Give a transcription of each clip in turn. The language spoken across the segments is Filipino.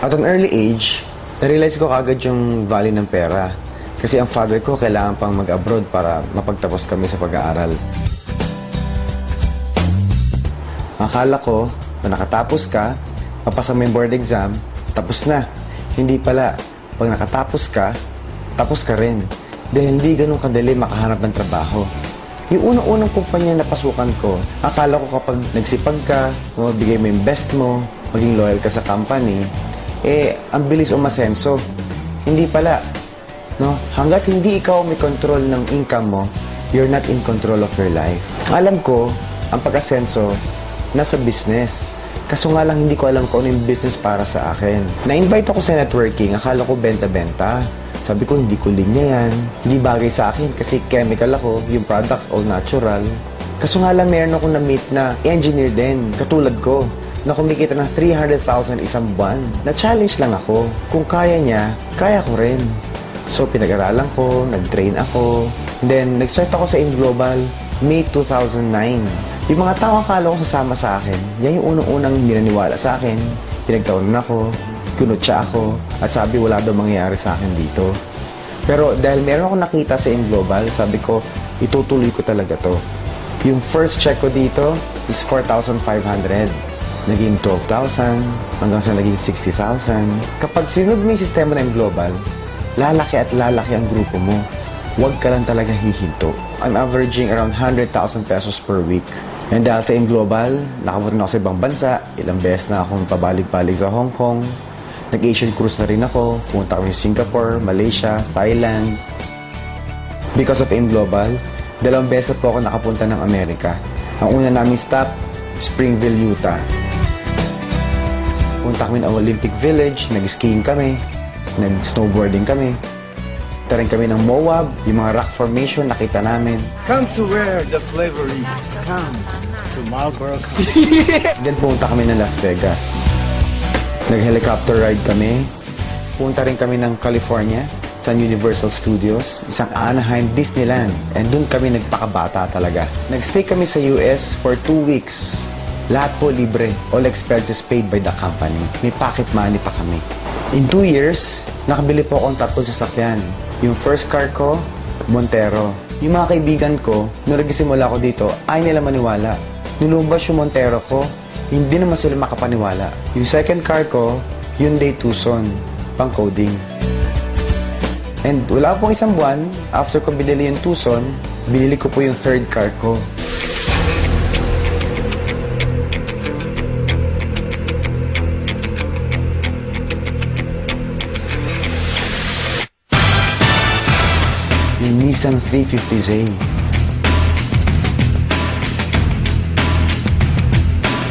At an early age, na-realize ko kagad yung value ng pera. Kasi ang father ko kailangan pang mag-abroad para mapagtapos kami sa pag-aaral. Akala ko, na nakatapos ka, papasa mo yung board exam, tapos na. Hindi pala. Pag nakatapos ka, tapos ka rin. Dahil hindi ganun kadali makahanap ng trabaho. Yung unang-unang kumpanya na pasukan ko, akala ko kapag nagsipag ka, mabigay mo yung best mo, maging loyal ka sa company, ang bilis umasenso. Hindi pala. No? Hanggat hindi ikaw may control ng income mo, you're not in control of your life. Alam ko, ang pag-asenso, nasa business. Kaso nga lang hindi ko alam kung ano yung business para sa akin. Na-invite ako sa networking, akala ko benta-benta. Sabi ko, hindi ko linya yan. Hindi bagay sa akin kasi chemical ako, yung products all natural. Kaso nga lang meron ako na-meet na engineer din, katulad ko, na kumikita ng 300,000 isang buwan. Na-challenge lang ako. Kung kaya niya, kaya ko rin. So, pinag-aralan ko, nag-train ako. Then, nag-start ako sa InGlobal, May 2009. Yung mga tao akala ko sasama sa akin, yan yung unang-unang minaniwala sa akin. Pinagtawanan ako, kinutya ako, at sabi wala daw mangyayari sa akin dito. Pero dahil meron ako nakita sa InGlobal, sabi ko, itutuloy ko talaga to. Yung first check ko dito is 4,500. Naging 12,000, hanggang sa naging 60,000. Kapag sinunod mo yung sistema ng InGlobal, lalaki at lalaki ang grupo mo. Huwag ka lang talaga hihinto. I'm averaging around 100,000 pesos per week. And dahil sa InGlobal, nakapunta na ako sa ibang bansa. Ilang beses na akong pabalig-balig sa Hong Kong. Nag-Asian cruise na rin ako. Pumunta kami sa Singapore, Malaysia, Thailand. Because of InGlobal, 2 beses po ako nakapunta ng Amerika. Ang una namin stop, Springville, Utah. Punta kami ng Olympic Village, nag-skiing kami, nag-snowboarding kami. Punta rin kami ng Moab, yung mga rock formation nakita namin. Come to where the flavor is. Come to Marlboro County. Then pumunta kami ng Las Vegas. Nag-helicopter ride kami. Punta rin kami ng California, sa Universal Studios, isang Anaheim Disneyland. And doon kami nagpakabata talaga. Nag-stay kami sa US for 2 weeks. Lahat po libre. All expenses paid by the company. May pocket money pa kami. In 2 years, nakabili po akong 3 sasakyan. Yung first car ko, Montero. Yung mga kaibigan ko, nung nagsimula ako dito, ay nila maniwala. Nulumbas yung Montero ko, hindi naman sila makapaniwala. Yung second car ko, Hyundai Tucson, pang coding. And wala pong isang buwan, after ko binili yung Tucson, binili ko po yung third car ko. Yung Nissan 350Z.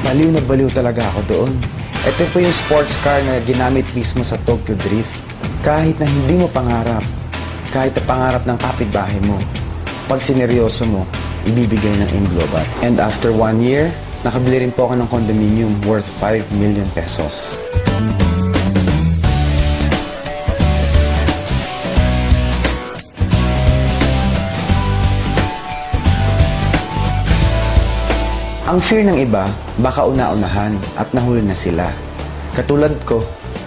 Baliw na baliw talaga ako doon. Ito po yung sports car na ginamit mismo sa Tokyo Drift. Kahit na hindi mo pangarap, kahit na pangarap ng kapitbahay mo, pag sineryoso mo, ibibigay ng InGlobal. And after 1 year, nakabili rin po ako ng condominium worth 5 million pesos. Ang fear ng iba, baka una-unahan at nahuli na sila. Katulad ko,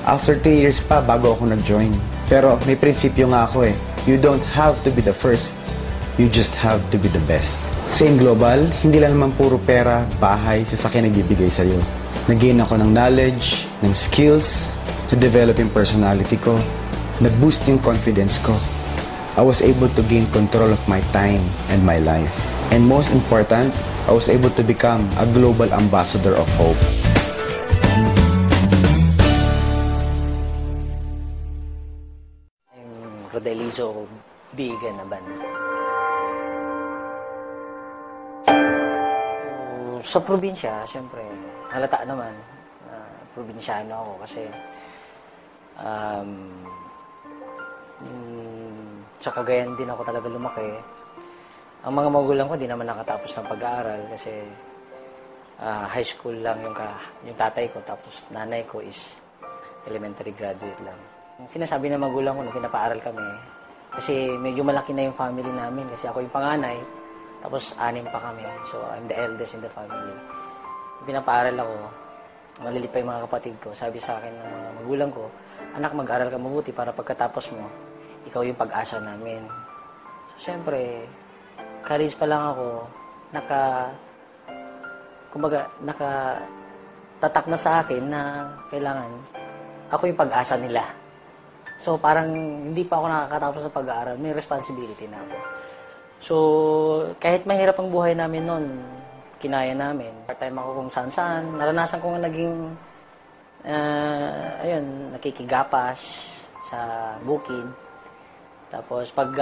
after 3 years pa bago ako nag-join. Pero may prinsipyo nga ako eh. You don't have to be the first. You just have to be the best. Sa InGlobal, hindi lang naman puro pera, bahay, sasakyan ang bibigay sa'yo. Nag-gain ako ng knowledge, ng skills, na-develop yung personality ko, na-boost yung confidence ko. I was able to gain control of my time and my life. And most important, I was able to become a global ambassador of hope. Yung Rodelizo Bigan na band. Sa probinsya, siyempre, halata naman na probinsyano ako kasi sa Cagayan din ako talaga lumaki. Ang mga magulang ko, di naman nakatapos ng pag-aaral kasi high school lang yung tatay ko, tapos nanay ko is elementary graduate lang. Sinasabi ng magulang ko nung pinapaaral kami, kasi medyo malaki na yung family namin, kasi ako yung panganay, tapos 6 pa kami. So, I'm the eldest in the family. Pinapaaral ako, Malilit pa yung mga kapatid ko. Sabi sa akin ng mga magulang ko, anak, mag-aral ka mabuti para pagkatapos mo, ikaw yung pag-asa namin. So, siyempre, college pa lang ako, tatak na sa akin na kailangan ako yung pag-asa nila. So, parang hindi pa ako nakakatapos sa pag-aaral, may responsibility na ako. So, kahit mahirap ang buhay namin noon, kinaya namin. Part-time ako kung saan-saan. Naranasan ko nga naging, nakikigapas sa bukid. Tapos, pag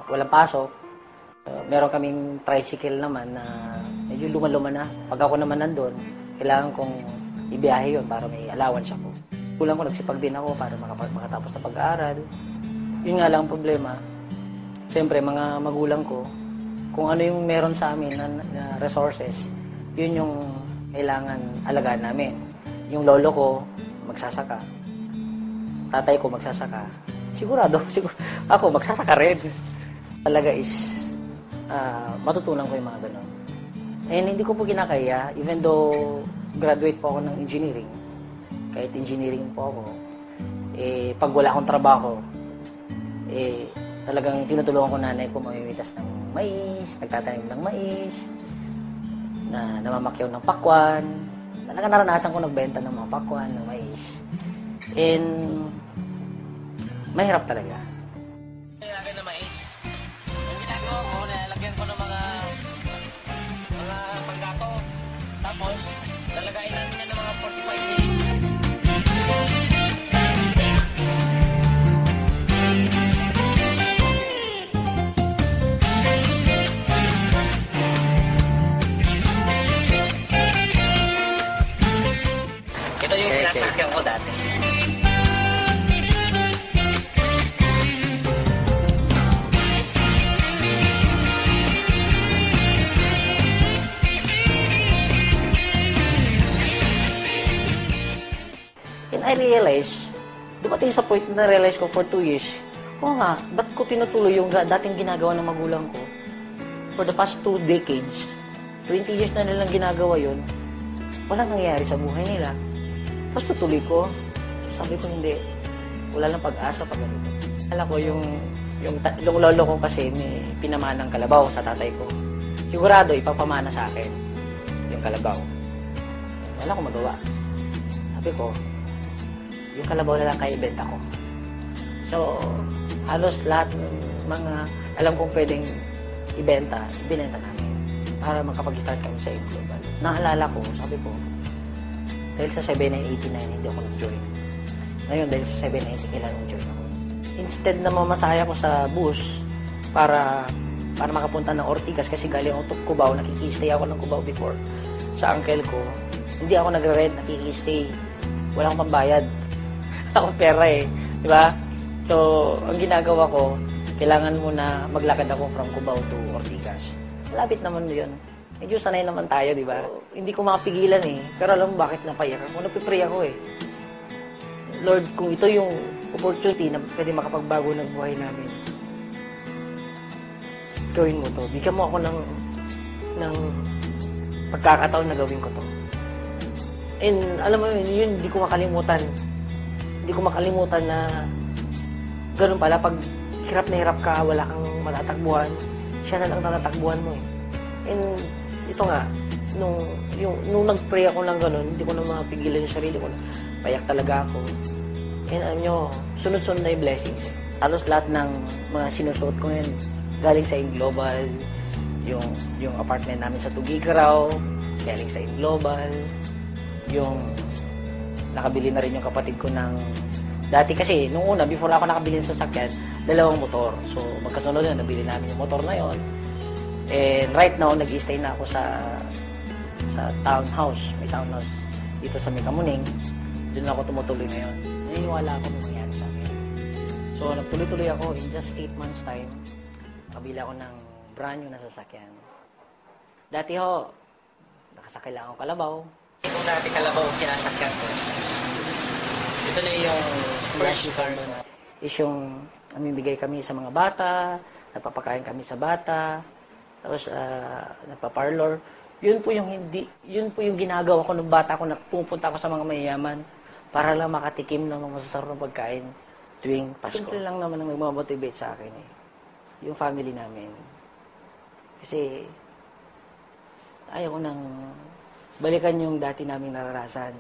walang pasok, meron kaming tricycle naman na medyo luma-luma na. Pag ako naman nandun, kailangan kong ibiyahe yun para may allowance ako. Kulang ko, nagsipag din ako para makatapos na pag-aaral. Yun nga lang ang problema. Siyempre, mga magulang ko, kung ano yung meron sa amin na resources, yun yung kailangan alagaan namin. Yung lolo ko, magsasaka. Tatay ko, magsasaka. Sigurado, ako, magsasaka rin. Talaga is, matutunan ko yung mga ganun. And hindi ko po kinakaya, even though graduate po ako ng engineering, kahit engineering po ako, pag wala akong trabaho, talagang tinutulungan ko nanay ko mamimitas ng mais, nagtatanim ng mais, na namamakyaw ng pakwan. Talagang naranasan ko nagbenta ng mga pakwan, ng mais. And mahirap talaga. Nilagyan ng mais. Ang ginagawa ko, nilalagyan ko ng mga panggato. Tapos, lalagayin namin yan ng mga 45 minutes. Ito yung sinasakyan ko dati. And I realized, dumating sa point na realize ko for 2 years, oo nga, ba't ko tinutuloy yung dating ginagawa ng magulang ko? For the past 2 decades, 20 years na nilang ginagawa yun, walang nangyayari sa buhay nila. Tapos tutuloy ko. Sabi ko hindi, wala lang pag-asa pag ganito. Alam ko yung lolo ko kasi may pinamanang kalabaw sa tatay ko. Sigurado ipapamana sa akin yung kalabaw. Wala akong magawa. Sabi ko, yung kalabaw na lang kaya ibenta ko. So, halos lahat ng mga alam kong pwedeng ibenta namin para makapag-start kami sa Global. Naalala ko, sabi ko, dahil sa 7989, hindi ako nag-join. Ngayon, dahil sa 790, kailangan join ako. Instead na mamasaya ko sa bus para makapunta ng Ortigas kasi galing ako to Cubao, nakikistay ako ng Cubao before sa uncle ko. Hindi ako nagre-rent, nakikistay. Wala akong pambayad. Akong pera eh. Di ba? So, ang ginagawa ko, kailangan muna maglakad ako from Cubao to Ortigas. Malapit naman yun. Medyo sanay naman tayo, di ba? Hindi ko makapigilan eh. Pero alam mo bakit napayak ako? Napipray ako eh. Lord, kung ito yung opportunity na pwede makapagbago ng buhay namin, gawin mo to. Bigyan mo ako ng pagkakataon na gawin ko to. And alam mo yun, hindi ko makalimutan. Hindi ko makalimutan na ganun pala, pag hirap na hirap ka, wala kang matatakbuhan, siya na lang tatatakbuhan mo eh. And ito nga, nung nag-pray ako ng ganun, hindi ko na mapigilan yung sarili ko. Payak talaga ako. And alam nyo, sunod-sunod na yung blessings. Halos lahat ng mga sinusuot ko ngayon, galing sa Global, yung apartment namin sa Tugigaraw, galing sa Global, yung nakabili na rin yung kapatid ko ng dati kasi, nung una, before ako nakabili ng sasakyan, 2 motor. So, magkasunod yun, nabili namin yung motor na yon. And right now, nag-stay na ako sa townhouse. May townhouse dito sa Mekamuning. Doon ako tumutuloy ngayon. Naniniwala ako nung mangyari sa akin. So, nagtuloy-tuloy ako in just 8 months time. Nakabili ako ng brand new na sasakyan. Dati ho, nakasakay lang ako kalabaw. Kung dati kalabaw sinasakyan ko, ito na yung first car. Is yung namimigay kami sa mga bata, napapakain kami sa bata, tapos nagpa-parlor. Yun po yung ginagawa ko nung bata ko na pupunta ako sa mga mayayaman para lang makatikim ng mga masasarap na pagkain tuwing Pasko. Simple lang naman ang nagmamotivate sa akin eh. Yung family namin. Kasi ayaw ko nang balikan yung dati naming naranasan.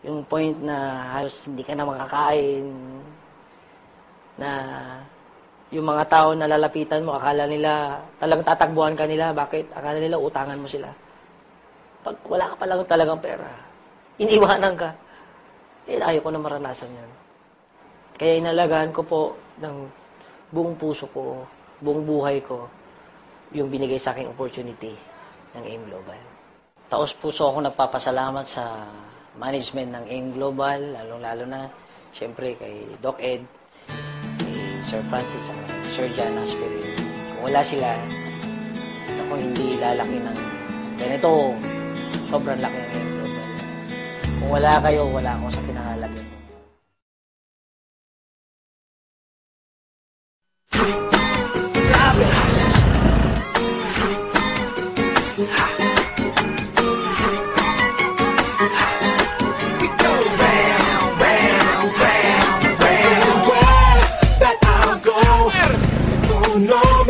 Yung point na halos hindi ka na makakain, na yung mga tao na lalapitan mo, akala nila, talagang tatakbuhan ka nila. Bakit? Akala nila utangan mo sila. Pag wala ka pa lang talagang pera, iniwanan ka. Eh, ayaw ko na maranasan yun. Kaya inalagaan ko po ng buong puso ko, buong buhay ko, yung binigay sa aking opportunity ng AIM Global. Taos puso ako nagpapasalamat sa management ng AIM Global, lalong-lalo na, siyempre, kay Doc Ed, Sir Francis at Sir Jan Aspirin. Kung wala sila, ako hindi lalaki ng ganito. Sobrang laki ng AIM Global. Kung wala kayo, wala ako sa kinangalagyan.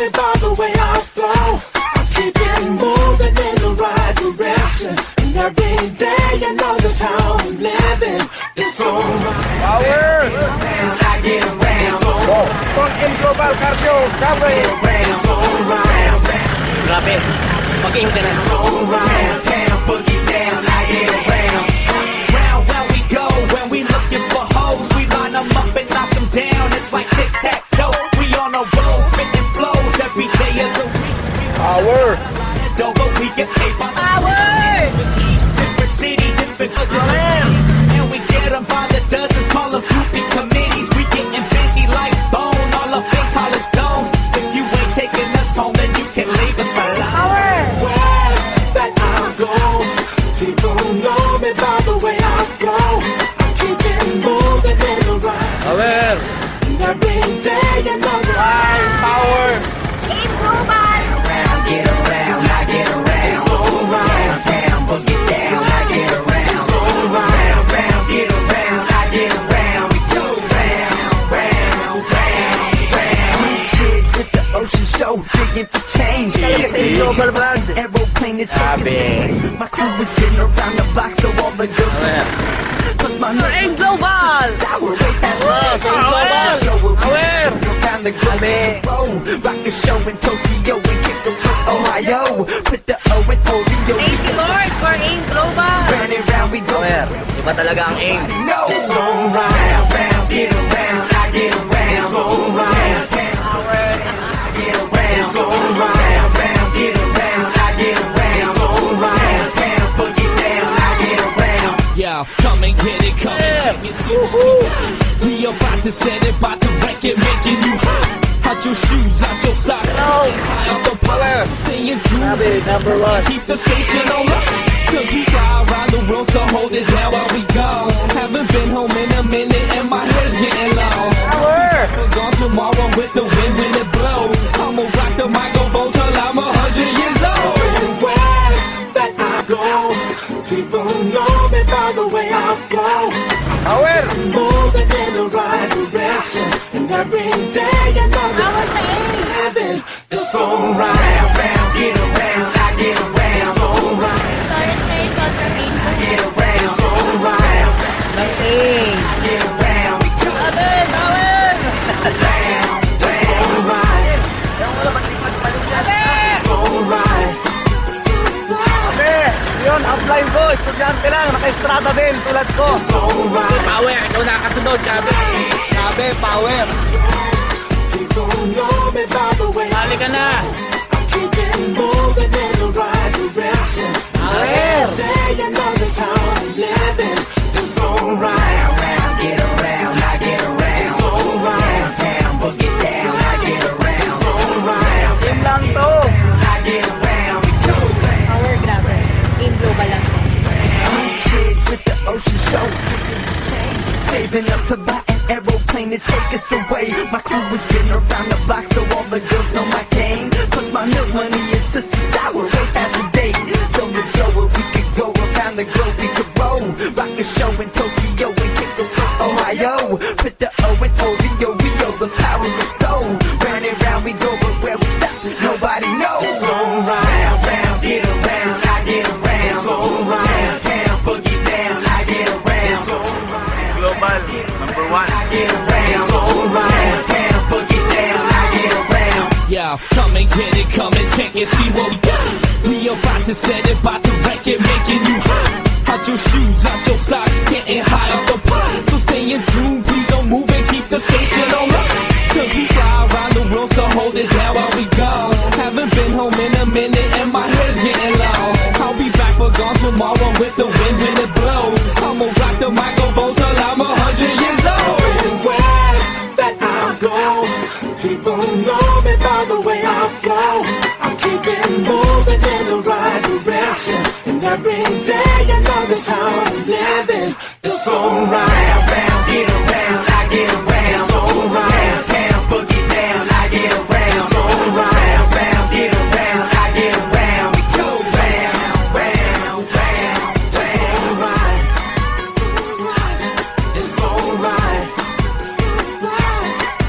By the way I flow, I keep it moving in the right direction. And every day I know just how I'm living. It's alright. Power! I get around. Tong AIM Global Cardio Coverage. It's alright. Grabe, mag-aim ka na. It's alright. Down, boogie down, I get around. Round where we go, when we looking for hoes, we line them up and knock them down. It's like tic-tac-toe. We on a roll, spitting flows every day of the week. Power! But we get paid by different city, different and we get them by the dozens, call them groupie committees. We getting busy like Bone, all up in college domes. If you ain't taking us home, then you can leave us alone. Where that I go, people know me by the way I flow. I keep it moving in the right. Power! And every day another Power! AIM Global! get around, I get around. It's alright. Down, boogie down, I get around. It's alright. Round, get around, I get around. We go round. Three kids at the ocean show, digging for change. Global brand. Aeroplane is taking. My crew is getting around the block, so all the girls plus my AIM Global! sour way past around the globe. Rock a show in Tokyo and kick the Ohio. Put the O in Oreo. Thank you, Lord, for AIM Global! Round and round we go. Iba talaga ang AIM. No. It's alright. Round, get around, I get around. It's alright. I get around. It's alright. Round, get around, I get around. It's alright. Down, boogie down, I get around. Yeah, come and get it, come and get it. We about to set it, about to wreck it, making you hot. Out your shoes, out your socks, high off the power. Staying tuned, number one. keep the station on lock. Cause we fly around the world, so hold it down while we go. Haven't been home in a minute and my hair's getting long. We're gone tomorrow with the wind when it blows. I'ma rock the microphone till I'm 100 years old. Everywhere that I go, people know me by the way I flow. Power! Moving in the right direction, and every day another heaven. It's alright. Round, get around, I get around. It's alright. I get around. It's alright. I get around. We go around. It's alright. It's alright. Sabi, yun, upline ko, estudyante lang, naka-estrada din, tulad ko. It's alright. Power, ikaw nakasunod, grabe. Sabi, power. People know me by the way I Halika na. keep it moving in the right direction. Every day I know just how I'm living. It's alright. Round, get around, I get around. It's alright. Down, boogie down, I get around. It's alright. Yun lang to. I get around. We go round. Power, grabe. AIM Global lang. Kids at the ocean show, saving up to buy an aeroplane to take us away. My crew is getting around the block, so all the girls know my game. Plus my milk money is sister sour, way past the date. So show in Tokyo and Kiko, Ohio. Put the O in Oreo, Rio, the power of soul. Round and round we go, but where we stop, nobody knows. It's alright. Round, round, get around, I get around. It's alright. Downtown, boogie down, I get around. It's alright. Global, number one. I get around. It's alright. Downtown, boogie down, I get around. Yeah, come and get it, come and check it, see what we got. We about to set it, about to wreck it, making you hot. Out your shoes, out your socks, getting high off the pot. So stay in tune, please don't move and keep the station on lock. Cause we fly around the world, so hold it down while we gone. Haven't been home in a minute and my hair's getting long. I'll be back for gone tomorrow with the wind when it blows. I'ma rock the microphone till I'm 100 years old. Everywhere that I go, people know me by the way I flow. I'm keeping moving in the right direction, and every day you know that's how I'm living. It's alright. Round, get around, I get around. It's alright. Downtown, boogie down, I get around. It's alright. Round, get around, I get around. We go round, round, round, round. It's alright.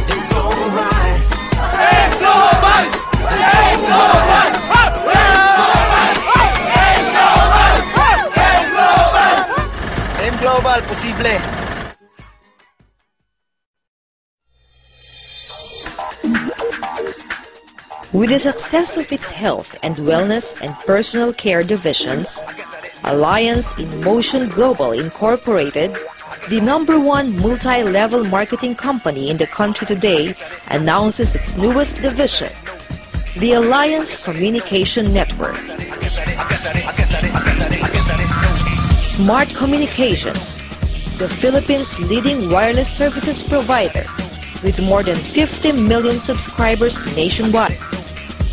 It's alright. AIM Global, posible. With the success of its health and wellness and personal care divisions, Alliance in Motion Global Incorporated, the #1 multi-level marketing company in the country today, announces its newest division, the Alliance Communication Network. Smart Communications, the Philippines' leading wireless services provider, with more than 50 million subscribers nationwide.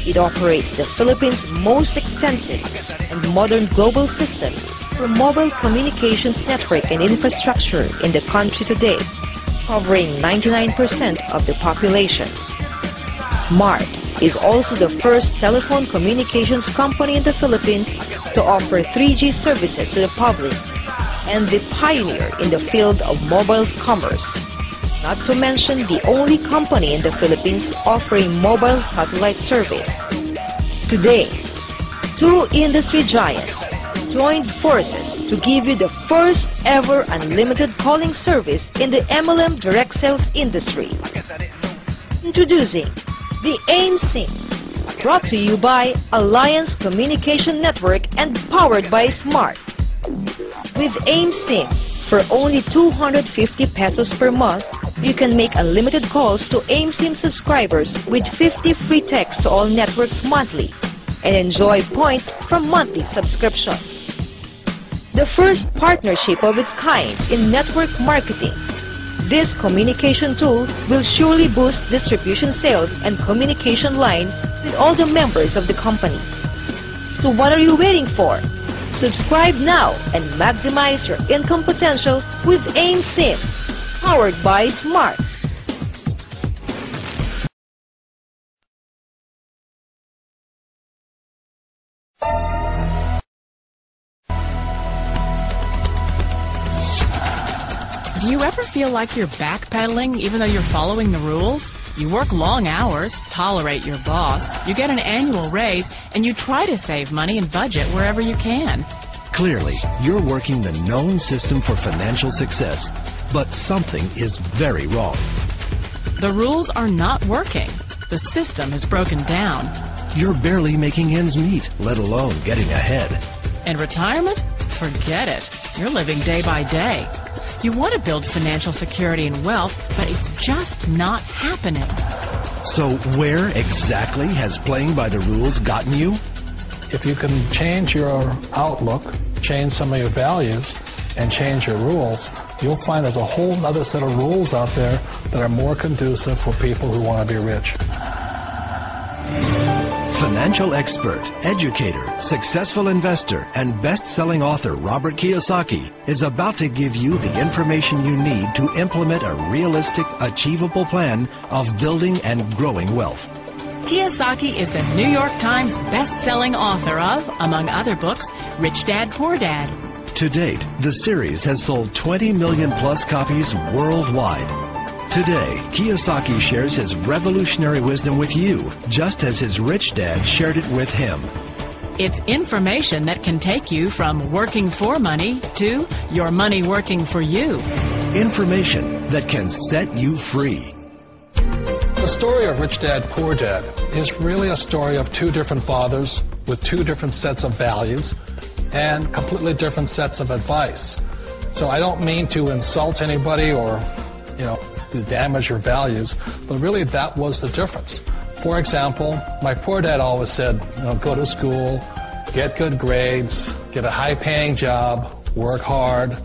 It operates the Philippines' most extensive and modern global system for mobile communications network and infrastructure in the country today, covering 99% of the population. Smart is also the first telephone communications company in the Philippines to offer 3G services to the public and the pioneer in the field of mobile commerce. Not to mention the only company in the Philippines offering mobile satellite service. Today, two industry giants joined forces to give you the first ever unlimited calling service in the MLM direct sales industry. Introducing the AIM SIM, brought to you by Alliance Communication Network and powered by Smart. With AIM SIM, for only 250 pesos per month, you can make unlimited calls to AIM SIM subscribers with 50 free texts to all networks monthly and enjoy points from monthly subscription. The first partnership of its kind in network marketing, this communication tool will surely boost distribution sales and communication line with all the members of the company. So what are you waiting for? Subscribe now and maximize your income potential with AIM SIM, powered by Smart. Do you ever feel like you're backpedaling even though you're following the rules? You work long hours, tolerate your boss, you get an annual raise, and you try to save money and budget wherever you can. Clearly, you're working the known system for financial success, but something is very wrong. The rules are not working. The system is broken down. You're barely making ends meet, let alone getting ahead. And retirement? Forget it. You're living day by day. You want to build financial security and wealth, but it's just not happening. So where exactly has playing by the rules gotten you? If you can change your outlook, change some of your values, and change your rules, you'll find there's a whole other set of rules out there that are more conducive for people who want to be rich. Financial expert, educator, successful investor, and best-selling author Robert Kiyosaki is about to give you the information you need to implement a realistic, achievable plan of building and growing wealth. Kiyosaki is the New York Times best-selling author of, among other books, Rich Dad, Poor Dad, To date, the series has sold 20 million plus copies worldwide. Today, Kiyosaki shares his revolutionary wisdom with you, just as his rich dad shared it with him. It's information that can take you from working for money to your money working for you. Information that can set you free. The story of Rich Dad, Poor Dad is really a story of two different fathers with two different sets of values and completely different sets of advice. So I don't mean to insult anybody or, to damage your values, but really that was the difference. For example, my poor dad always said, go to school, get good grades, get a high-paying job, work hard,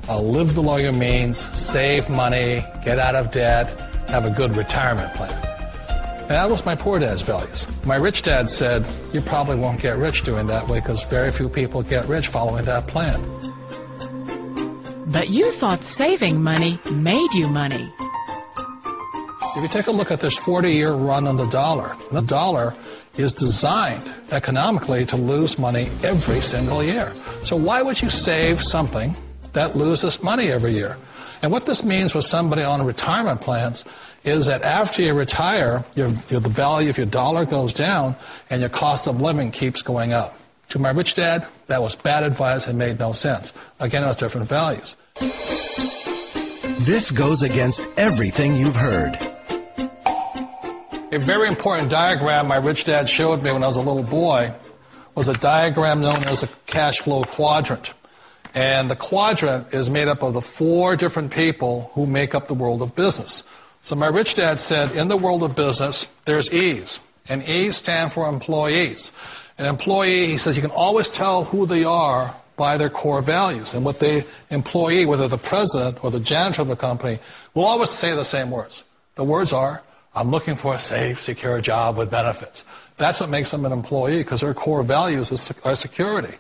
live below your means, save money, get out of debt, have a good retirement plan. And that was my poor dad's values. My rich dad said, you probably won't get rich doing that way because very few people get rich following that plan. But you thought saving money made you money. If you take a look at this 40-year run on the dollar is designed economically to lose money every single year. So why would you save something that loses money every year? And what this means for somebody on retirement plans is that after you retire, the value of your dollar goes down and your cost of living keeps going up. To my rich dad, that was bad advice and made no sense. Again, it was different values. This goes against everything you've heard. A very important diagram my rich dad showed me when I was a little boy was a diagram known as a cash flow quadrant. And the quadrant is made up of the 4 different people who make up the world of business. So my rich dad said, in the world of business, there's E's. And E's stand for employees. An employee, he says, you can always tell who they are by their core values. And what the employee, whether the president or the janitor of the company, will always say the same words. The words are, I'm looking for a safe, secure job with benefits. That's what makes them an employee, because their core values are security.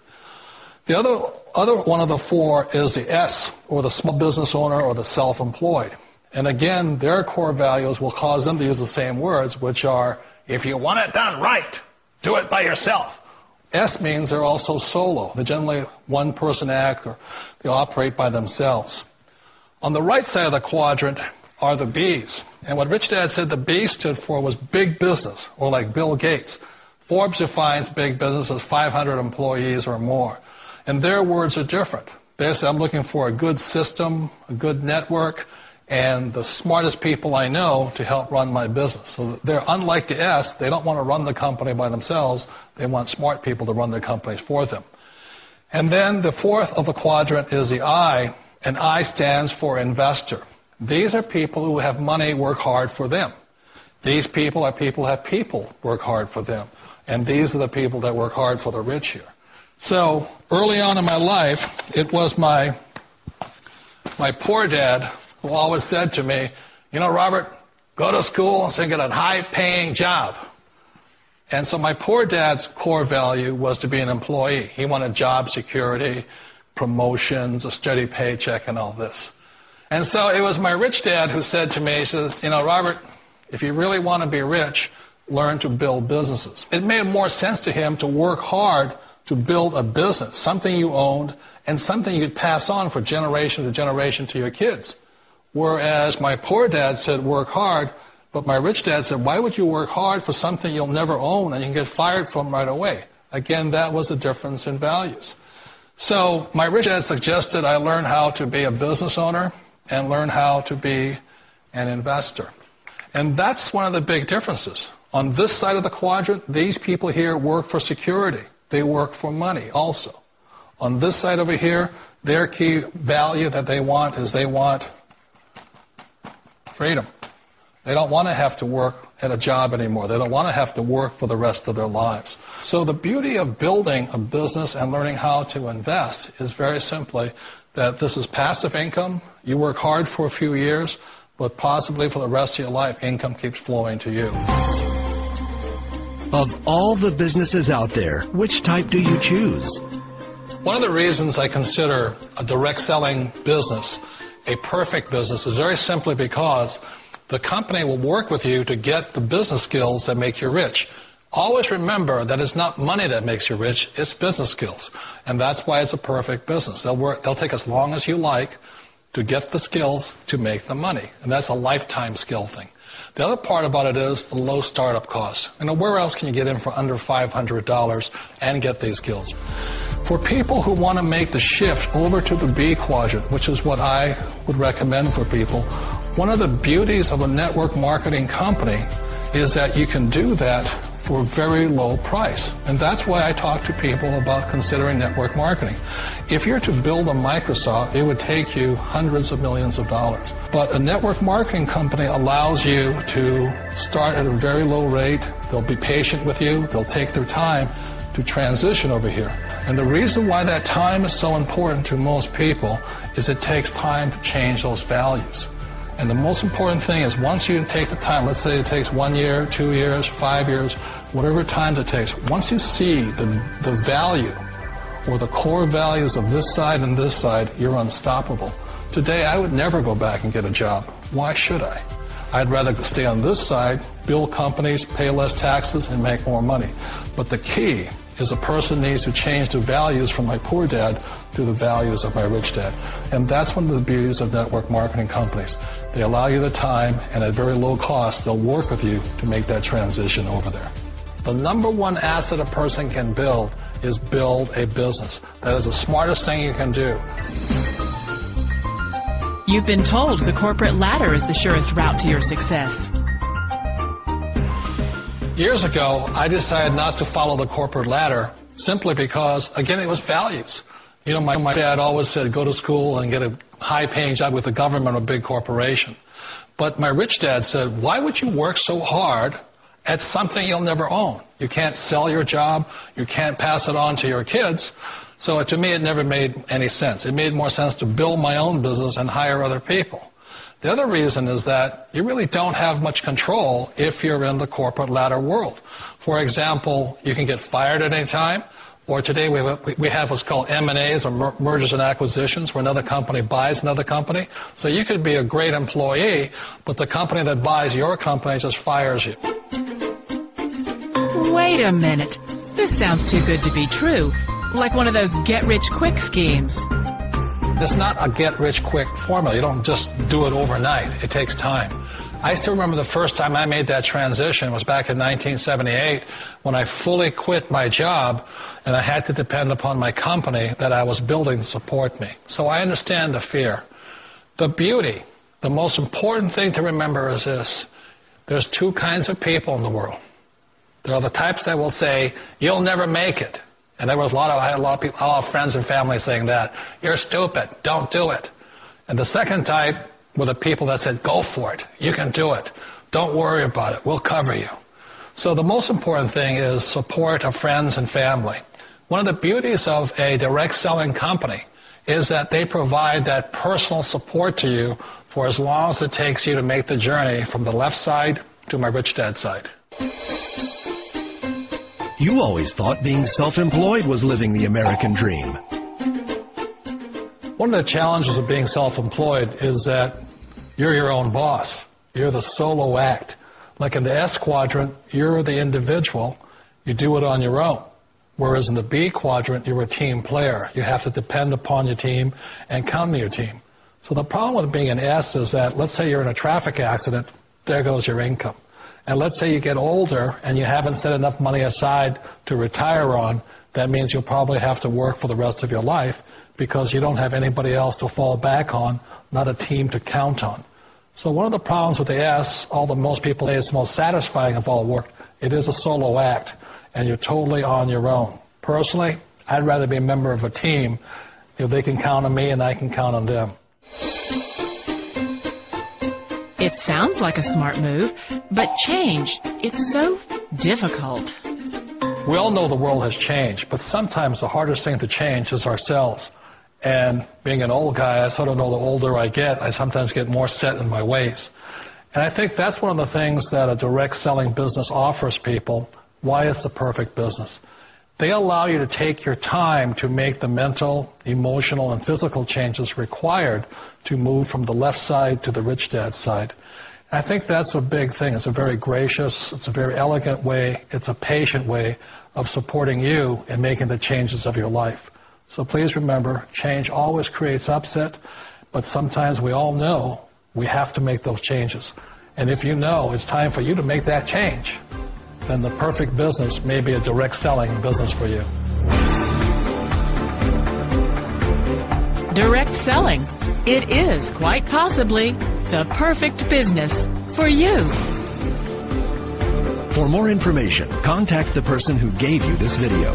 The other one of the 4 is the S, or the small business owner or the self-employed. And again, their core values will cause them to use the same words, which are, if you want it done right, do it by yourself. S means they're also solo. They're generally one-person act, or they operate by themselves. On the right side of the quadrant are the B's. And what Rich Dad said the B stood for was big business, or like Bill Gates. Forbes defines big business as 500 employees or more. And their words are different. They say, I'm looking for a good system, a good network, and the smartest people I know to help run my business. So they're unlike the S. They don't want to run the company by themselves. They want smart people to run their companies for them. And then the 4th of the quadrant is the I, and I stands for investor. These are people who have money work hard for them. These people are people who have people work hard for them. And these are the people that work hard for the rich here. So early on in my life, it was my poor dad who always said to me, Robert, go to school and get a high-paying job. And so my poor dad's core value was to be an employee. He wanted job security, promotions, a steady paycheck, and all this. And so it was my rich dad who said to me, he says, Robert, if you really want to be rich, learn to build businesses. It made more sense to him to work hard to build a business, something you owned and something you could pass on for generation to generation to your kids. Whereas my poor dad said work hard, but my rich dad said, why would you work hard for something you'll never own and you can get fired from right away? Again, that was the difference in values. So my rich dad suggested I learn how to be a business owner and learn how to be an investor. And that's one of the big differences. On this side of the quadrant, these people here work for security. They work for money also. On this side over here, their key value that they want is they want freedom. They don't want to have to work at a job anymore. They don't want to have to work for the rest of their lives. So the beauty of building a business and learning how to invest is very simply that this is passive income. You work hard for a few years, but possibly for the rest of your life, income keeps flowing to you. Of all the businesses out there, which type do you choose? One of the reasons I consider a direct selling business a perfect business is very simply because the company will work with you to get the business skills that make you rich. Always remember that it's not money that makes you rich, it's business skills. And that's why it's a perfect business. They'll take as long as you like to get the skills to make the money. And that's a lifetime skill thing. The other part about it is the low startup cost. Where else can you get in for under $500 and get these skills? For people who want to make the shift over to the B quadrant, which is what I would recommend for people, one of the beauties of a network marketing company is that you can do that for a very low price. And that's why I talk to people about considering network marketing. If you're to build a Microsoft, it would take you hundreds of millions of dollars. But a network marketing company allows you to start at a very low rate. They'll be patient with you. They'll take their time to transition over here. And the reason why that time is so important to most people is it takes time to change those values. And the most important thing is once you take the time, let's say it takes 1 year, 2 years, 5 years, whatever time it takes, once you see the value or the core values of this side and this side, you're unstoppable. Today, I would never go back and get a job. Why should I? I'd rather stay on this side, build companies, pay less taxes, and make more money. But the key is a person needs to change the values from my poor dad to the values of my rich dad. And that's one of the beauties of network marketing companies. They allow you the time, and at very low cost, they'll work with you to make that transition over there. The number one asset a person can build is build a business. That is the smartest thing you can do. You've been told the corporate ladder is the surest route to your success. Years ago, I decided not to follow the corporate ladder simply because, again, it was values. My dad always said, go to school and get a high-paying job with the government or a big corporation. But my rich dad said, why would you work so hard at something you'll never own? You can't sell your job. You can't pass it on to your kids. So to me, it never made any sense. It made more sense to build my own business and hire other people. The other reason is that you really don't have much control if you're in the corporate ladder world. For example, you can get fired at any time, or today we have what's called M&As, or mergers and acquisitions, where another company buys another company. So you could be a great employee, but the company that buys your company just fires you. Wait a minute. This sounds too good to be true. Like one of those get-rich-quick schemes. It's not a get-rich-quick formula. You don't just do it overnight. It takes time. I still remember the first time I made that transition was back in 1978 when I fully quit my job and I had to depend upon my company that I was building to support me. So I understand the fear. The beauty, the most important thing to remember is this. There's two kinds of people in the world. There are the types that will say, you'll never make it. And I had a lot of people, a lot of friends and family saying that. You're stupid. Don't do it. And the second type were the people that said, go for it. You can do it. Don't worry about it. We'll cover you. So the most important thing is support of friends and family. One of the beauties of a direct selling company is that they provide that personal support to you for as long as it takes you to make the journey from the left side to my rich dad side. You always thought being self-employed was living the American dream. One of the challenges of being self-employed is that you're your own boss. You're the solo act. Like in the S quadrant, you're the individual. You do it on your own. Whereas in the B quadrant, you're a team player. You have to depend upon your team and count on your team. So the problem with being an S is that, let's say you're in a traffic accident, there goes your income. And let's say you get older and you haven't set enough money aside to retire on, that means you'll probably have to work for the rest of your life because you don't have anybody else to fall back on, not a team to count on. So one of the problems with the S, although most people say it's the most satisfying of all work, it is a solo act, and you're totally on your own. Personally, I'd rather be a member of a team if they can count on me and I can count on them. It sounds like a smart move, but change, it's so difficult. We all know the world has changed, but sometimes the hardest thing to change is ourselves. And being an old guy, I sort of know the older I get, I sometimes get more set in my ways. And I think that's one of the things that a direct selling business offers people, why it's the perfect business. They allow you to take your time to make the mental, emotional, and physical changes required to move from the left side to the rich dad side. I think that's a big thing. It's a very gracious, it's a very elegant way, it's a patient way of supporting you in making the changes of your life. So please remember, change always creates upset, but sometimes we all know we have to make those changes. And if you know it's time for you to make that change, then the perfect business may be a direct selling business for you. Direct selling. It is quite possibly the perfect business for you. For more information, contact the person who gave you this video.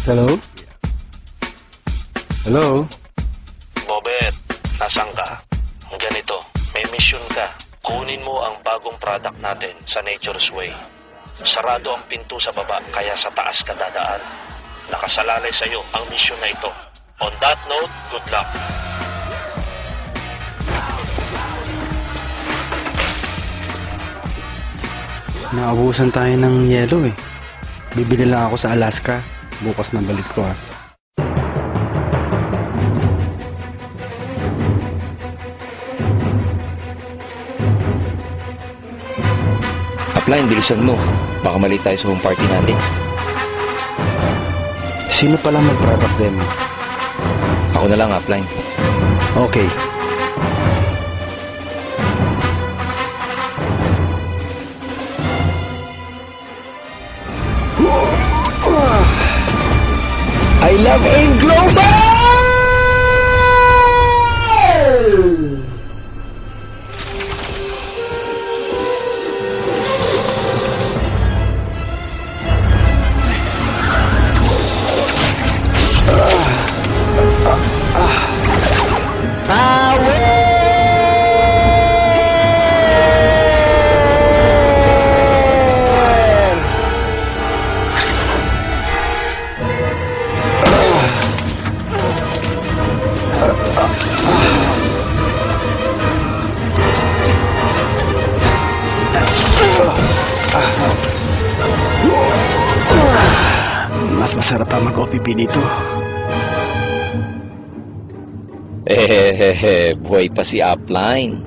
Hello? Hello? Bobet, nasan ka? Ganito, may mission ka. Kunin mo ang bagong product natin sa Nature's Way. Sarado ang pinto sa baba, kaya sa taas ka dadaan. Nakasalalay sa iyo ang mission na ito. On that note, good luck. Naabusan tayo ng yelo eh. Bibili lang ako sa Alaska. Bukas na balik ko ah. Upline, bilisan mo. Baka mali tayo sa home party natin. Sino pala mag-product demo? Ako na lang, Upline. Okay. I love AIM Global! Mas masarap pa mag-OPP dito. Buhay pa si Upline.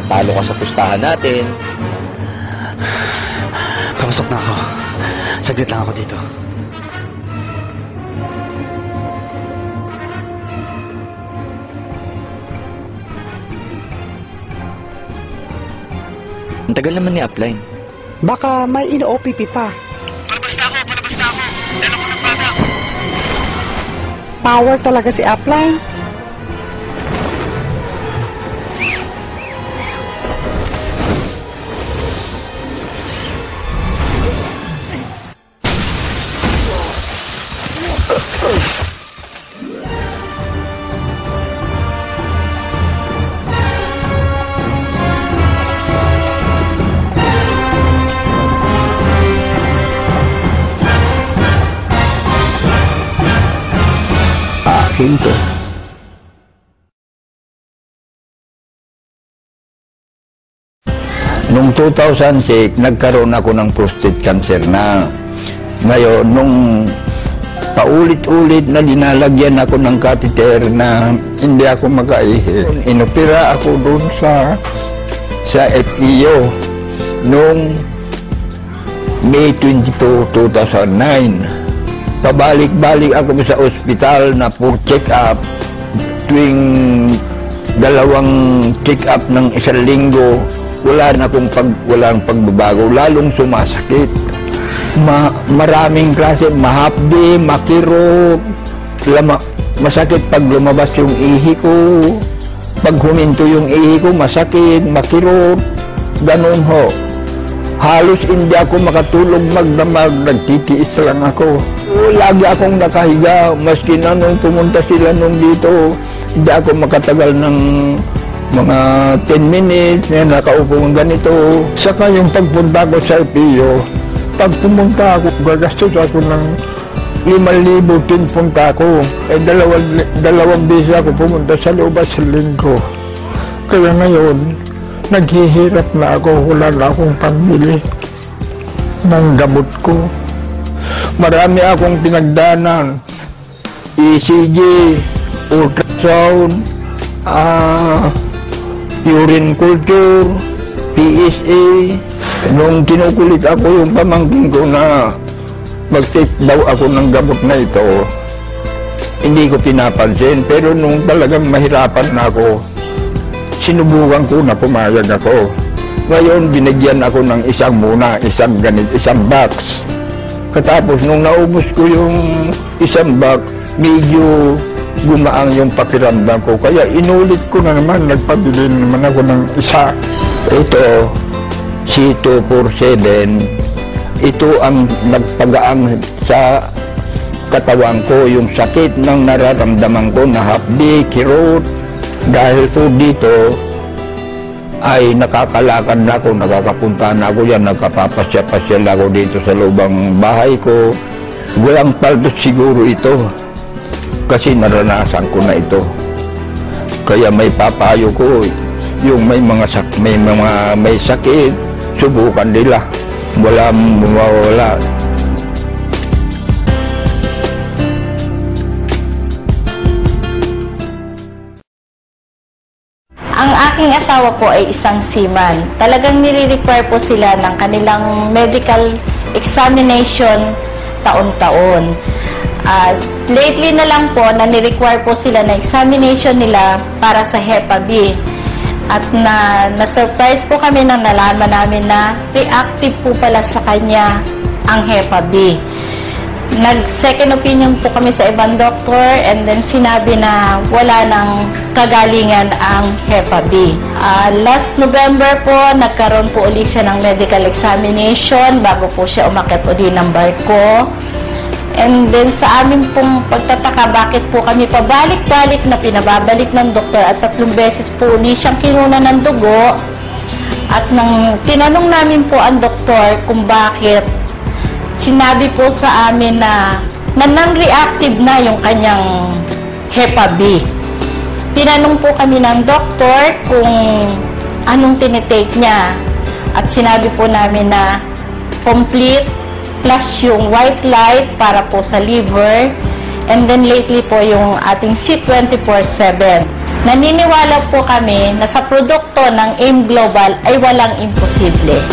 Talo ka sa pustahan natin. Pamasok na ako. Saglit lang ako dito. Ang tagal naman ni Upline. Baka may ino-OPP pa. Palabas na ako! Dala ko ng product! Power talaga si Upline. Hinto. Noong 2006, nagkaroon ako ng prostate cancer na. Ngayon, nung paulit-ulit na dinalagyan ako ng catheter na hindi ako makaihi. Inopera ako doon sa FEO noong May 22, 2009. Pabalik-balik ako sa ospital na for check-up. Tuwing 2 check-up ng 1 linggo, walang pagbabago, lalong sumasakit. Maraming klase, mahapdi, makirot, masakit pag lumabas yung ihi ko, pag huminto yung ihi ko, masakit, makirot, ganun ho. Halos hindi ako makatulog magdamag, nagtitiis lang ako. Lagi akong nakahiga, maski na nung pumunta sila nung dito, hindi ako makatagal ng mga 10 minutes na nakaupo ng ganito. Saka yung pagpunta ko sa FEO, pag pumunta ako, gagastos ako ng 5,000 pinpunta ako. Eh, dalawang beses ako pumunta sa lubas sa linggo. Kaya ngayon, naghihirap na ako, wala na akong pambili ng gamot ko. Marami akong pinagdanan. ECG, ultrasound, urine culture, PSA. Nung kinukulit ako yung pamangkin ko na mag-take daw ako ng gamot na ito, hindi ko pinapansin. Pero nung talagang mahirapan na ako, sinubukan ko na pumayag ako. Ngayon, binigyan ako ng isang box. Katapos, nung naubos ko yung isang box, medyo gumaang yung pakiramdam ko. Kaya inulit ko na naman, nagpabili naman ako ng isa. Ito, C247, ito ang nagpagaang sa katawan ko, yung sakit ng nararamdaman ko na hapdi, kirot. Dahil po dito ay nakakalakad na ako, nakakapunta na ako yan, nakapapasya-pasya ako dito sa lubang bahay ko. Walang paldos siguro ito kasi naranasan ko na ito. Kaya may papayo ko, yung may sakit, subukan nila. Walang mawawala. Ang aking asawa po ay isang seaman. Talagang nire-require po sila ng kanilang medical examination taon-taon. Lately na lang po na ni-require po sila na examination nila para sa Hepa B. At na-surprise po kami nang nalaman namin na reactive po pala sa kanya ang Hepa B. Nag-second opinion po kami sa ibang doktor and then sinabi na wala nang kagalingan ang Hepa B. Last November po, nagkaroon po ulit siya ng medical examination bago po siya umakyat ulit ng barko. And then sa amin pong pagtataka, bakit po kami pabalik-balik na pinababalik ng doktor at 3 beses po ulit siyang kinuna ng dugo. At nang tinanong namin po ang doktor kung bakit, sinabi po sa amin na non-reactive na yung kanyang Hepa B. Tinanong po kami ng doktor kung anong tinitake niya. At sinabi po namin na complete plus yung white light para po sa liver. And then lately po yung ating C24/7. Naniniwala po kami na sa produkto ng AIM Global ay walang imposible.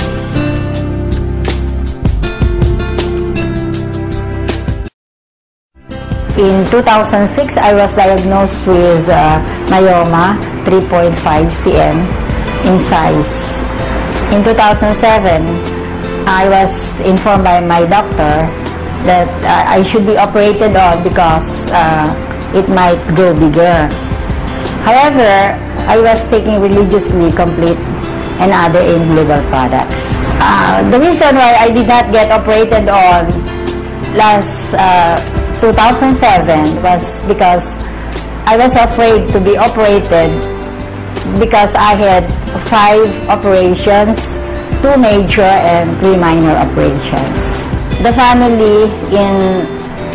In 2006, I was diagnosed with myoma, 3.5 cm in size. In 2007, I was informed by my doctor that I should be operated on because it might go bigger. However, I was taking religiously Complete and other AIM Global products. The reason why I did not get operated on last 2007 was because I was afraid to be operated because I had 5 operations, 2 major and 3 minor operations. The family in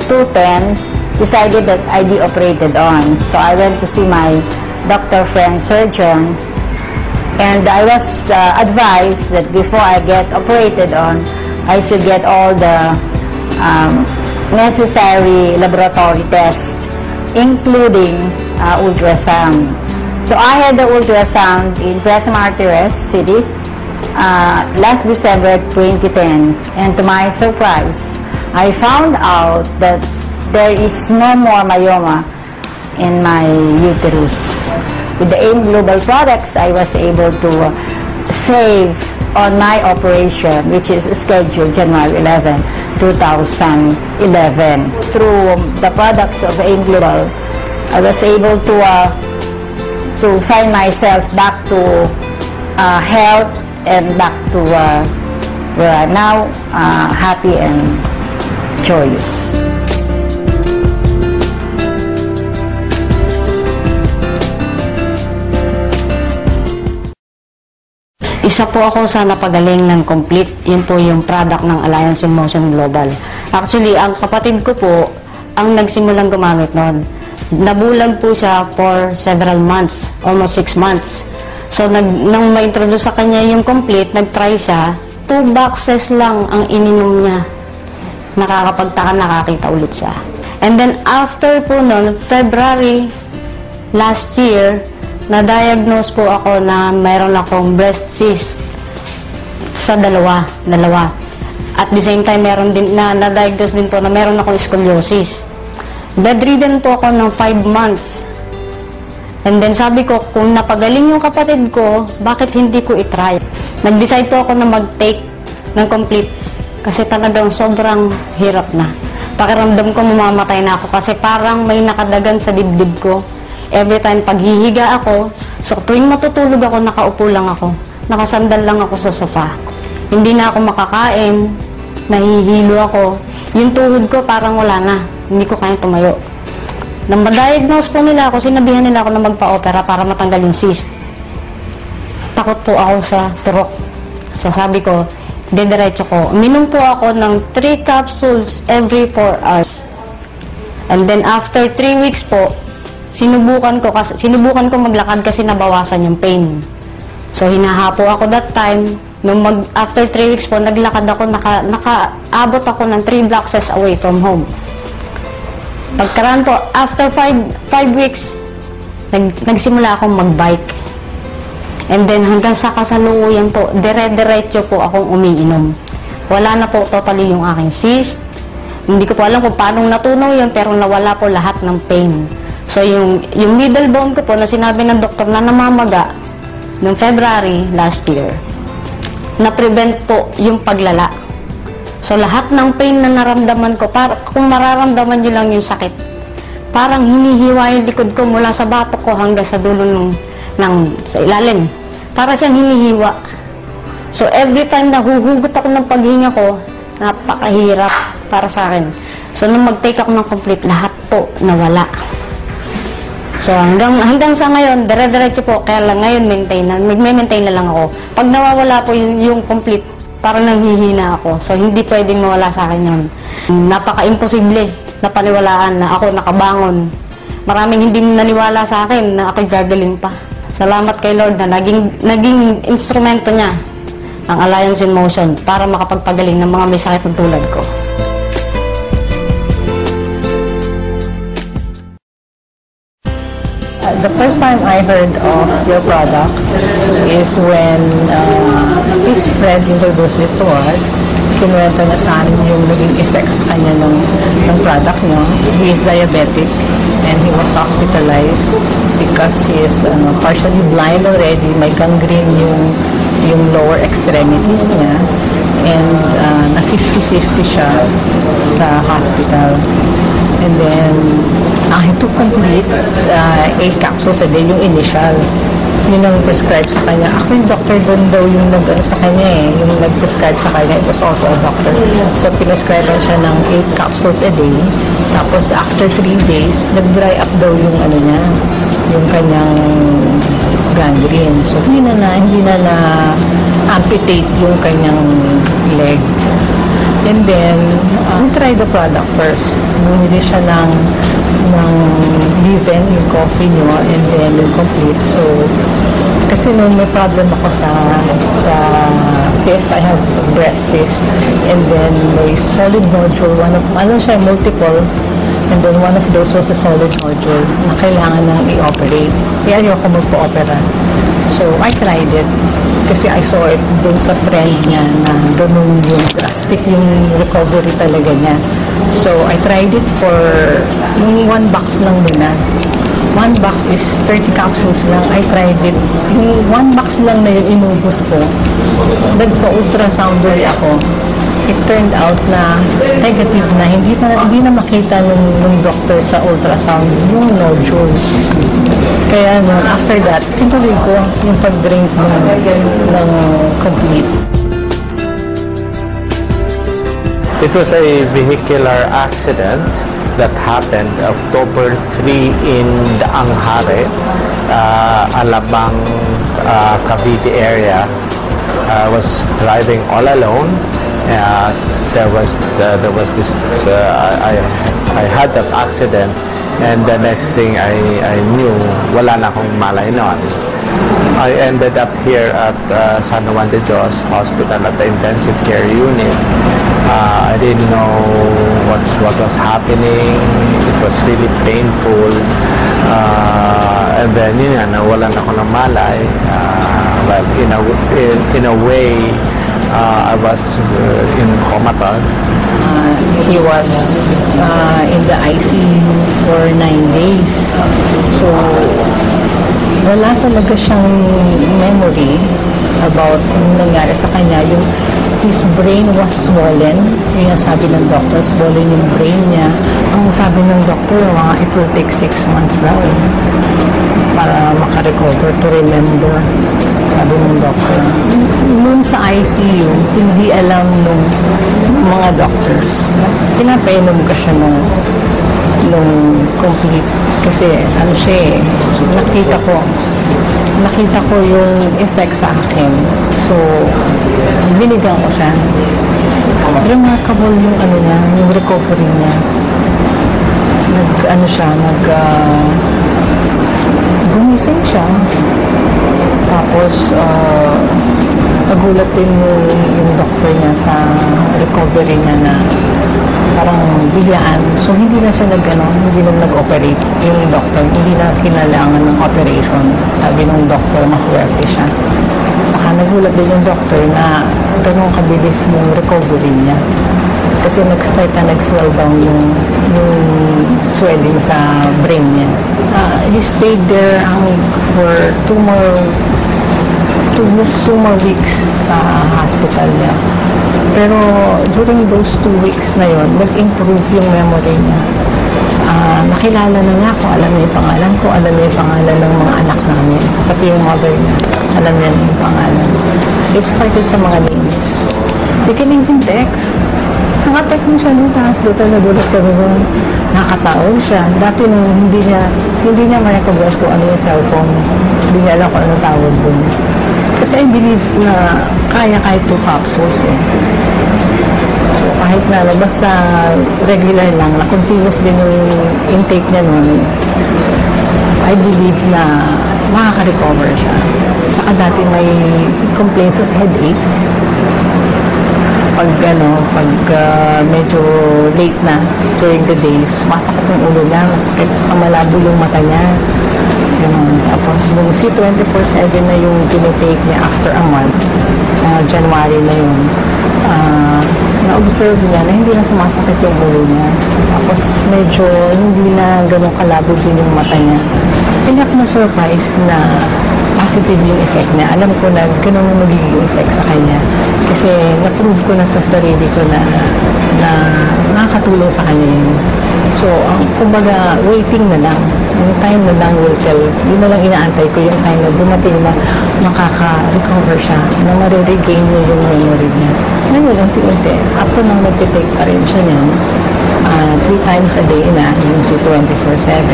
2010 decided that I be operated on. So I went to see my doctor friend surgeon and I was advised that before I get operated on, I should get all the necessary laboratory tests, including ultrasound. So I had the ultrasound in Quezon Martires City last December 2010, and to my surprise, I found out that there is no more myoma in my uterus. With the AIM Global products, I was able to save on my operation, which is scheduled January 11, 2011. Through the products of AIM Global, I was able to find myself back to health and back to where I'm now happy and joyous. Isa po ako sa napagaling ng Complete. Yun po yung product ng Alliance in Motion Global. Actually, ang kapatid ko po ang nagsimulang gumamit noon. Nabulag po siya for several months, almost 6 months. So, nang ma-introduce sa kanya yung Complete, nag-try siya, 2 boxes lang ang ininom niya. Nakakapagtaka, nakakita ulit siya. And then, after po noon, February last year, na-diagnose po ako na mayroon akong breast cyst sa dalawa. At the same time, meron din na-diagnose din po na meron akong scoliosis. Bedridden po ako ng 5 months. And then sabi ko, kung napagaling yung kapatid ko, bakit hindi ko itry? Nag-decide po ako na mag-take ng Complete kasi talagang sobrang hirap na. Pakiramdam ko mamamatay na ako kasi parang may nakadagan sa dibdib ko. Every time paghihiga ako, so tuwing matutulog ako, nakaupo lang ako. Nakasandal lang ako sa sofa. Hindi na ako makakain, nahihilo ako. Yung tuhod ko parang wala na, hindi ko kaya tumayo. Nang ma-diagnose po nila ako, sinabihan nila ako na magpa-opera para matanggal yung cyst. Takot po ako sa turok. So sabi ko, dediretso ko. Minom po ako ng 3 capsules every 4 hours. And then after 3 weeks po, sinubukan ko maglakad kasi nabawasan yung pain. So hinahapo ako that time. After 3 weeks po, naglakad ako, nakaabot ako ng 3 blocks away from home. Pagkaraan po, after 5 weeks, nagsimula akong magbike. And then hanggang sa kasalukuyan po, dire-diretso po akong umiinom. Wala na po totally yung aking cyst. Hindi ko po alam kung paano natunaw yun, pero nawala po lahat ng pain. So, yung middle bone ko po na sinabi ng doktor na namamaga noong February last year, na-prevent po yung paglala. So, lahat ng pain na naramdaman ko, kung mararamdaman nyo lang yung sakit, parang hinihiwa yung likod ko mula sa batok ko hanggang sa dulo sa ilalim. Para siyang hinihiwa. So, every time na huhugot ako ng paghinga ko, napakahirap para sa akin. So, nung mag-take ako ng Complete, lahat po nawala. So, hanggang sa ngayon, dire-diretso po, kaya lang ngayon magme-maintain na lang ako. Pag nawawala po yung Complete, parang nanghihina ako. So, hindi pwedeng mawala sa akin yun. Napaka-imposible na paniwalaan na ako nakabangon. Maraming hindi naniwala sa akin na ako'y gagaling pa. Salamat kay Lord na naging instrumento niya ang Alliance in Motion para makapagpagaling ng mga may sakit ng tulad ko. The first time I heard of your product is when his friend introduced it to us. Kinuwento na sa amin yung naging effect sa kanya ng product nyo. He is diabetic and he was hospitalized because he is partially blind already. May gangrene yung lower extremities niya. And na 50-50 siya sa hospital. And then, he took Complete 8 capsules a day, yung initial. Yun ang prescribe sa kanya. Ako yung doctor doon daw yung sa kanya yung nag-prescribe sa kanya. It was also a doctor. So, pinascribe siya ng 8 capsules a day. Tapos, after 3 days, nag-dry up daw yung niya, yung kanyang gangrene. So, hindi na amputate yung kanyang leg. And then, we tried the product first. Bumili siya ng Liven, yung coffee nyo, and then yung Complete. So, kasi noon may problem ako sa cyst. I have breast cyst. And then, may solid nodule. Multiple. And then, one of those was a solid nodule na kailangan nang i-operate. Kaya ayoko magpa-opera. So, I tried it. Kasi I saw it dun sa friend niya na ganun yung drastic yung recovery talaga niya. So, I tried it for yung 1 box lang muna. 1 box is 30 capsules lang. I tried it. Yung 1 box lang na yung inubos ko, nagpa-ultrasound ako. It turned out na negative na. Hindi na makita nung doctor sa ultrasound yung nodules. Kaya after that, tinuloy ko yung pag-drink ng Complete. It was a vehicular accident that happened October 3 in the Anghare, Alabang, Cavite area. I was driving all alone. There was this. I had that accident, and the next thing I knew, wala na akong malay noon. I ended up here at San Juan de Dios Hospital at the intensive care unit. I didn't know what was happening. It was really painful. And then, yun nga, nawalan ako ng malay. Well, in a way, I was in comatose. He was in the ICU for 9 days. So, wala talaga siyang memory about yung nangyari sa kanya. His brain was swollen. Yung sabi ng doctor, swollen yung brain niya. Ang sabi ng doctor, it will take 6 months daw para makarecover, to remember. Sabi ng doctor. Noon sa ICU, hindi alam nung mga doctors na pinapainom ka siya nung complete. Kasi ano siya nakita ko yung effect sa akin. So, binigyan ko siya. Remarkable yung yung recovery niya. Gumising siya. Tapos, nagulat din yung doctor niya sa recovery niya na parang biglaan. So, hindi na siya nag-operate. Yung doctor, hindi na kinailangan ng operation. Sabi ng doctor, maswerte siya. Saka nagulat din yung doctor na ganun kabilis yung recovery niya. Kasi nag-start na nag-swell down yung swelling sa brain niya. He stayed there for two more weeks sa hospital niya. Pero during those 2 weeks na yon, nag-improve yung memory niya. Nakilala na niya ako, alam niya yung pangalan ko, alam niya yung pangalan ng mga anak namin, pati yung mother niya, alam niya yung pangalan. It started sa mga names. They can even text. Nakatext mo siya sa hospital, nagulat kami nung nakatawag siya. Dati nung hindi niya ma-recognize kung ano yung cellphone. Hindi niya alam kung ano tawag dun. Kasi I believe na kaya kahit 2 capsules eh. So kahit na basta regular lang, na continuous din yung intake niya nun, I believe na makaka-recover siya. Saka dati may complaints of headache. Pag medyo late na during the day, sumasakit yung ulo niya, masakit, saka malabo yung mata niya. Ganun. Tapos yung C24/7 na yung tinitake niya after a month, January na yun, na-observe niya na hindi na sumasakit yung ulo niya. Tapos medyo hindi na ganun kalabo din yung mata niya. Hindi ako na-surprise na positive yung effect niya. Alam ko na ganun yung magiging effect sa kanya. Kasi na-prove ko na sa sarili ko na nakakatulong sa kanya yun. So, kumbaga, waiting na lang. Yung time na lang will tell. Yun na lang inaantay ko, yung time na dumating na makaka-recover siya, na mariregain niya yung memory niya. Ngayon, unti-unti, after nang nag-take pa rin siya niyan, 3 times a day na, yung C24/7.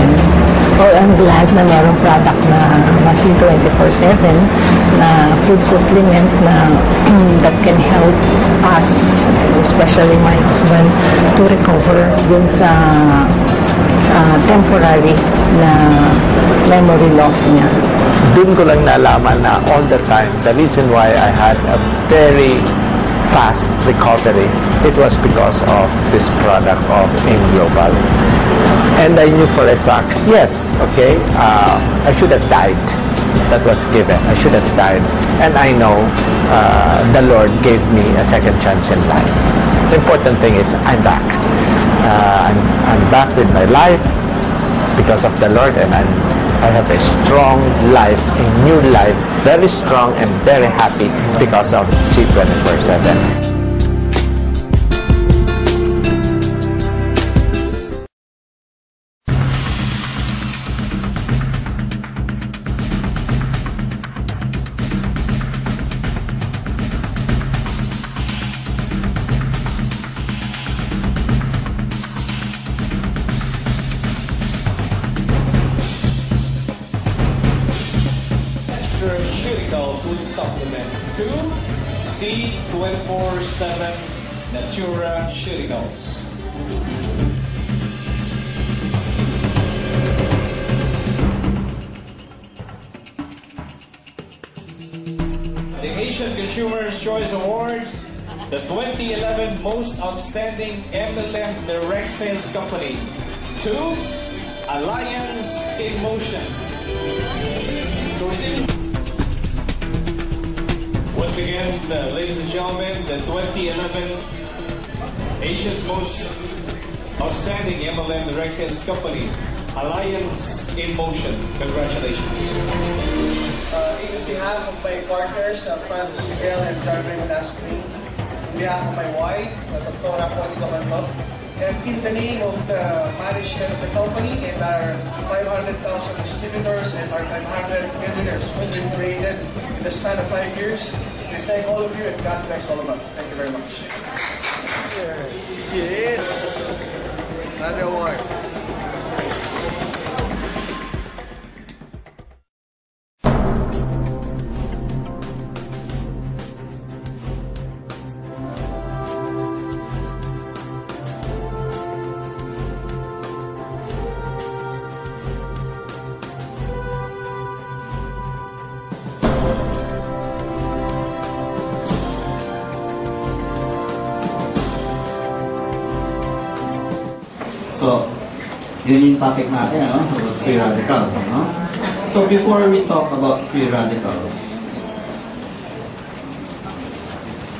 Oh, I'm glad na mayroong product na C24/7 na food supplement na that can help us, especially my husband, to recover dun sa temporary na memory loss niya. Doon ko lang nalaman na all the time, the reason why I had a very fast recovery, it was because of this product of AIM Global. And I knew for a fact, yes, okay, I should have died. That was given. I should have died. And I know the Lord gave me a second chance in life. The important thing is I'm back. I'm back with my life because of the Lord, and I have a strong life, a new life, very strong and very happy because of C24/7. Critical food supplement 2 C247 Natura Chirinos. The Asian Consumer's Choice Awards, the 2011 Most Outstanding MLM Direct Sales Company to Alliance in Motion. Once again, ladies and gentlemen, the 2011 Asia's Most Outstanding MLM Direct Sales Company, Alliance in Motion. Congratulations. In behalf of my partners, Francis Miguel and Carmen Dascreen, on behalf of my wife, Dr. Juanito Mantok, and in the name of the management of the company and our 500,000 distributors and our 500 millionaires who we've created in the span of 5 years, we thank all of you and God bless all of us. Thank you very much. Yes. Another award. So, yun yung topic natin, about free radical. So, before we talk about free radical,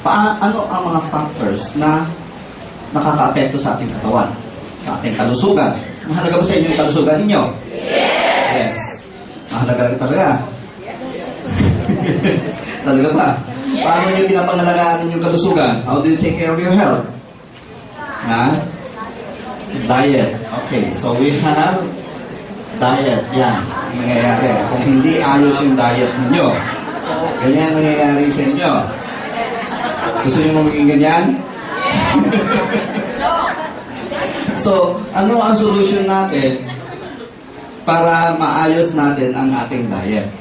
ano ang mga factors na nakaka-apekto sa ating katawan, sa ating kalusugan? Mahalaga ba sa inyo yung kalusugan ninyo? Yes. Mahalaga talaga. Talaga ba? Paano nyo pinapangalagaan yung kalusugan? How do you take care of your health? Diet. Okay, so we have diet. Yan, nangyayari. Kung hindi ayos yung diet ninyo, ganyan nangyayari sa inyo. Gusto nyo magiging ganyan? So, ano ang solution natin para maayos natin ang ating diet?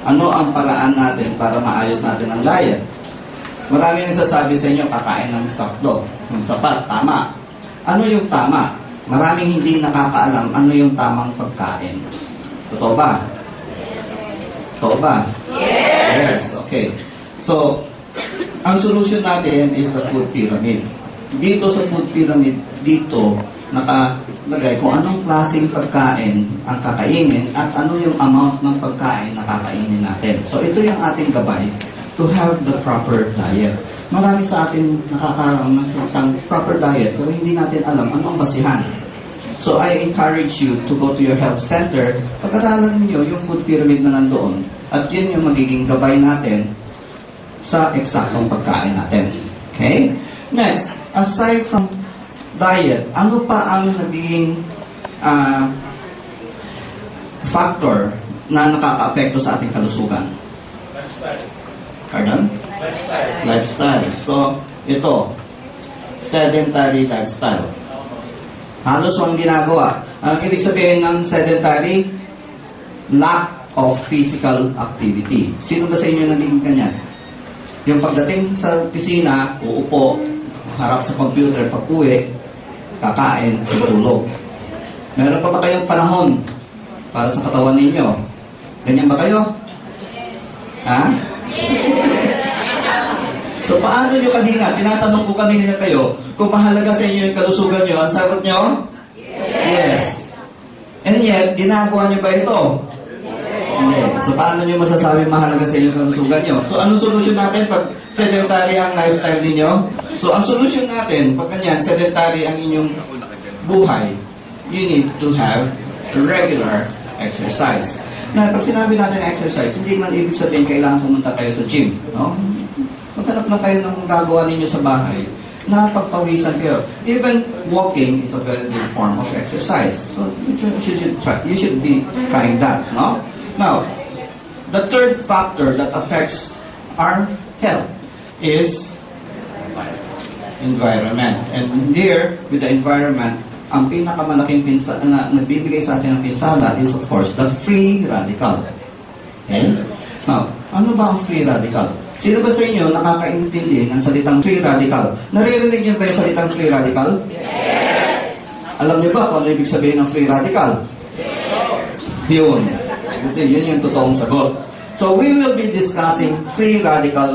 Ano ang paraan natin para maayos natin ang diet? Marami nagsasabi sa inyo, kakain ng sakto, ng sapat, tama. Ano yung tama? Maraming hindi nakakaalam ano yung tamang pagkain. Totoo ba? Totoo ba? Yes. Okay. So, ang solution natin is the food pyramid. Dito sa food pyramid, dito nakalagay kung anong klaseng pagkain ang kakainin at ano yung amount ng pagkain na kakainin natin. So, ito yung ating gabay to have the proper diet. Marami sa atin nakakaroon ng salitang proper diet pero hindi natin alam ano ang basihan. So I encourage you to go to your health center, pag-aralan niyo yung food pyramid na nandoon at yun yung magiging gabay natin sa eksaktong pagkain natin. Okay? Next, aside from diet, ano pa ang naging factor na nakaka-apekto sa ating kalusugan? Lifestyle. Pardon? Lifestyle. So, ito, sedentary lifestyle. Halos walang ginagawa. Ang ibig sabihin ng sedentary, lack of physical activity. Sino ba sa inyo naging kanyan? Yung pagdating sa opisina, uupo, harap sa computer, pag-uwi, kakain, tutulog. Meron pa ba kayong panahon para sa katawan ninyo? Ganyan ba kayo? Ha? So, paano nyo kanina? Tinatanong ko kanina kayo, kung mahalaga sa inyo yung kalusugan nyo, ang sagot nyo? Yes. And yet, ginagawa nyo ba ito? Hindi. So, paano nyo masasabi mahalaga sa inyo yung kalusugan nyo? So, anong solusyon natin pag sedentary ang lifestyle ninyo? So, ang solusyon natin, pag kanyan, sedentary ang inyong buhay, you need to have regular exercise. Na, pag sinabi natin exercise, hindi man ibig sabihin kailangan pumunta kayo sa gym, no? Maghanap lang kayo ng gagawa ninyo sa bahay na pagpawisan kayo. Even walking is a very good form of exercise. So, you should be trying that, no? Now, the third factor that affects our health is environment. And here, with the environment, ang pinakamalaking na nagbibigay sa atin ng pinsala is, of course, the free radical. Okay? Now, ano ba ang free radical? Sino ba sa inyo nakakaintindi ng salitang free radical? Naririnig niyo ba yung salitang free radical? Yes! Alam niyo ba kung ano ibig sabihin ng free radical? Yun. Yun yung totoong sagot. So we will be discussing free radical